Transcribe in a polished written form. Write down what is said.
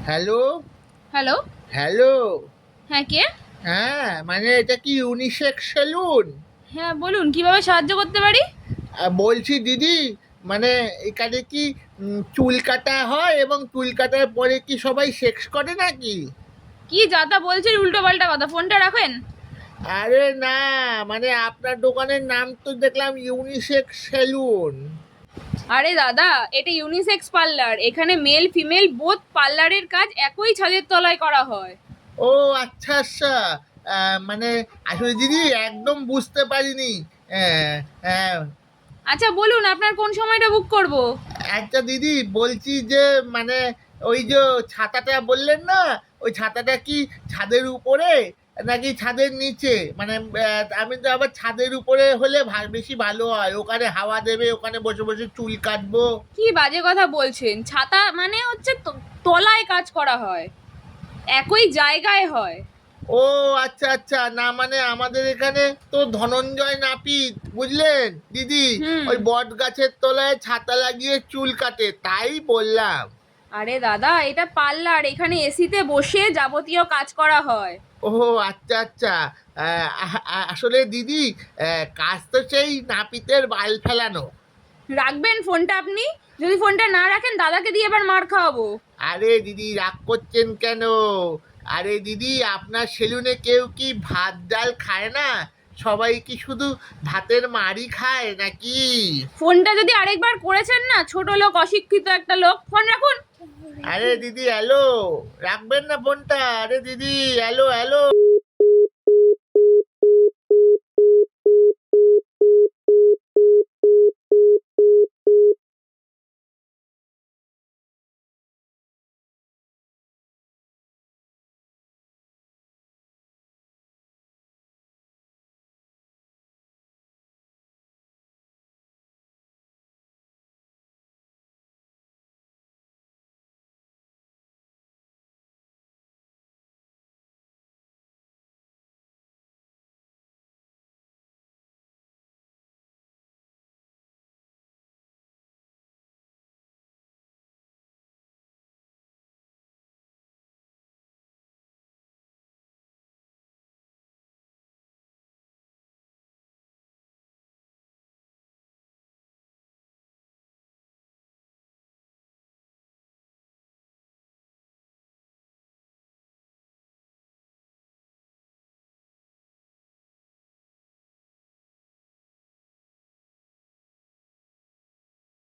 Hello. Hello. Hello. হ্যাঁ, কে? হ্যাঁ, মানে এটা কি ইউনিসেক্স সেলুন? হ্যাঁ, বলুন কিভাবে সাহায্য করতে পারি? বলছি দিদি, মানে এখানে কি চুল কাটা হয় এবং চুল কাটার পরে কি সবাই সেক্স করে নাকি? কি যা তা বলছেন, উল্টোপাল্টা কথা, ফোনটা রাখেন। আরে না, মানে আপনার দোকানের নাম তো দেখলাম ইউনিসেক্স সেলুন। আরে দাদা, এটা ইউনিসেক্স পার্লার। এখানে মেল ফিমেল বোথ পার্লারের কাজ একই ছাদের তলায় করা হয়। ও আচ্ছা আচ্ছা। মানে আসলে দিদি একদম বুঝতে পারিনি। হ্যাঁ হ্যাঁ। আচ্ছা বলুন, আপনার কোন সময়টা বুক করব? আচ্ছা দিদি, বলছি যে মানে ওই যে ছাতাটা বললেন না, ওই ছাতাটা কি ছাদের উপরে নাকি ছাদের নিচে? মানে আমি তো আবার ছাদের উপরে হলে বেশি ভালো হয়, ওখানে হাওয়া দেবে, ওখানে বসে বসে চুল কাটবো। কি বাজে কথা বলছেন? ছাতা মানে হচ্ছে তলায় কাজ করা হয়, একই জায়গায় হয়। ও আচ্ছা আচ্ছা, না মানে আমাদের এখানে তো ধনঞ্জয় নাপিত, বুঝলেন দিদি, হুম। ওই বট গাছের তলায় ছাতা লাগিয়ে চুল কাটে, তাই বললাম। আরে দাদা, এটা পার্লার, এখানে এসিতে বসে যাবতীয় কাজ করা হয়। ও আচ্ছা আচ্ছা। আসলে দিদি, কাজ তো সেই নাপিতের বাল ফেলানো। রাখবেন ফোনটা আপনি? যদি ফোনটা না রাখেন, দাদাকে দিয়ে এবার মার খাওয়াবো। আরে দিদি, রাগ করছেন কেন? আরে দিদি, আপনার সেলুনে কেউ কি ভাত ডাল খায় না? সবাই কি শুধু ভাতের মারই খায় নাকি? ফোনটা যদি আরেকবার করেছেন না, ছোট লোক, অশিক্ষিত একটা লোক, ফোন রাখুন। আরে দিদি হ্যালো, রাখবেন না ফোনটা? আরে দিদি হ্যালো হ্যালো।